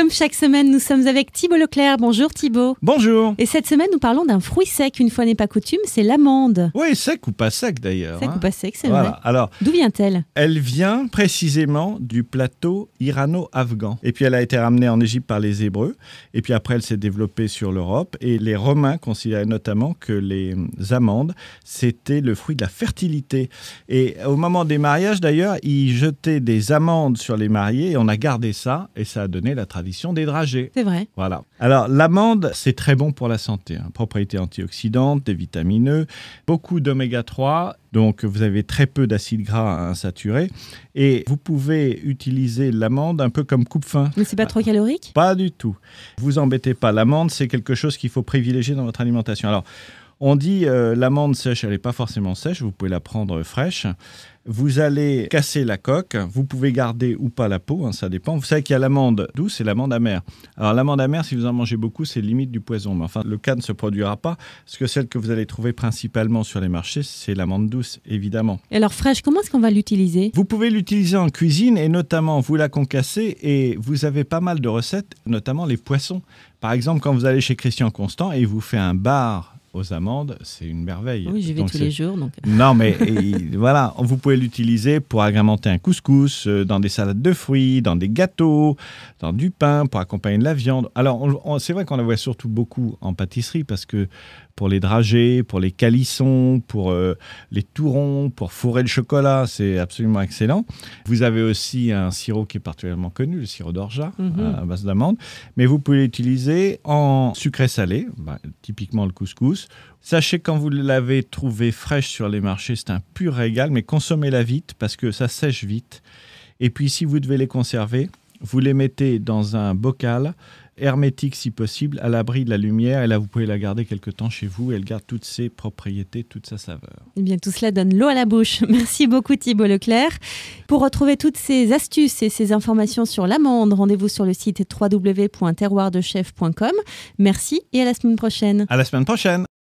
Comme chaque semaine, nous sommes avec Thibault Leclerc. Bonjour Thibault. Bonjour. Et cette semaine, nous parlons d'un fruit sec, une fois n'est pas coutume, c'est l'amande. Oui, sec ou pas sec d'ailleurs. Sec ou pas sec, c'est voilà. vrai. Alors, d'où vient-elle? Elle vient précisément du plateau irano-afghan. Et puis elle a été ramenée en Égypte par les Hébreux. Et puis après, elle s'est développée sur l'Europe. Et les Romains considéraient notamment que les amandes, c'était le fruit de la fertilité. Et au moment des mariages d'ailleurs, ils jetaient des amandes sur les mariés et on a gardé ça. Et ça a donné la tradition des dragées. C'est vrai. Voilà. Alors, l'amande, c'est très bon pour la santé. Propriétés antioxydantes, des vitamineux, beaucoup d'oméga 3. Donc, vous avez très peu d'acides gras insaturés. Et vous pouvez utiliser l'amande un peu comme coupe-faim. Mais c'est pas trop calorique? Pas du tout. Vous embêtez pas. L'amande, c'est quelque chose qu'il faut privilégier dans votre alimentation. Alors, on dit l'amande sèche, elle n'est pas forcément sèche. Vous pouvez la prendre fraîche. Vous allez casser la coque. Vous pouvez garder ou pas la peau, ça dépend. Vous savez qu'il y a l'amande douce et l'amande amère. Alors l'amande amère, si vous en mangez beaucoup, c'est limite du poison. Mais enfin, le cas ne se produira pas parce que celle que vous allez trouver principalement sur les marchés, c'est l'amande douce, évidemment. Et alors fraîche, comment est-ce qu'on va l'utiliser? Vous pouvez l'utiliser en cuisine et notamment vous la concassez et vous avez pas mal de recettes, notamment les poissons. Par exemple, quand vous allez chez Christian Constant et il vous fait un bar aux amandes, c'est une merveille. Oui, j'y vais tous les jours. Donc. Non, mais voilà, vous pouvez l'utiliser pour agrémenter un couscous, dans des salades de fruits, dans des gâteaux, dans du pain, pour accompagner de la viande. Alors, c'est vrai qu'on la voit surtout beaucoup en pâtisserie parce que pour les dragées, pour les calissons, pour les tourons, pour fourrer le chocolat, c'est absolument excellent. Vous avez aussi un sirop qui est particulièrement connu, le sirop d'orgeat, à base d'amande. Mais vous pouvez l'utiliser en sucré-salé, typiquement le couscous. Sachez quand vous l'avez trouvée fraîche sur les marchés, c'est un pur régal, mais consommez-la vite parce que ça sèche vite. Et puis si vous devez les conserver, vous les mettez dans un bocal hermétique si possible, à l'abri de la lumière. Et là, vous pouvez la garder quelque temps chez vous. Elle garde toutes ses propriétés, toute sa saveur. Eh bien, tout cela donne l'eau à la bouche. Merci beaucoup Thibault Leclerc. Pour retrouver toutes ces astuces et ces informations sur l'amande, rendez-vous sur le site www.terroirdechef.com. Merci et à la semaine prochaine. À la semaine prochaine.